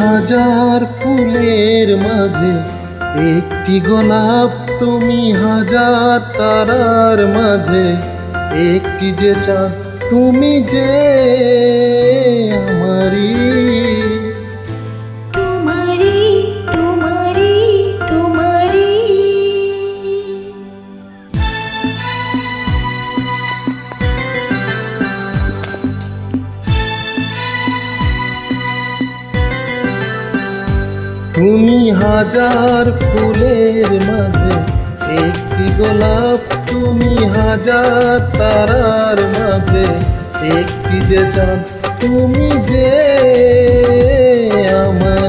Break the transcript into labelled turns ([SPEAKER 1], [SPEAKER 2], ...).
[SPEAKER 1] হাজার ফুলের মাঝে একটি গোলাপ, তুমি হাজার তারার মাঝে একটি যে চাঁদ, তুমি যে আমারি।
[SPEAKER 2] তোমারি তোমারি তোমারি।
[SPEAKER 1] তুমি হাজার ফুলের মাঝে একটি গোলাপ, তুমি হাজার তারার মাঝে একটি যে চাঁদ, তুমি যে আমার।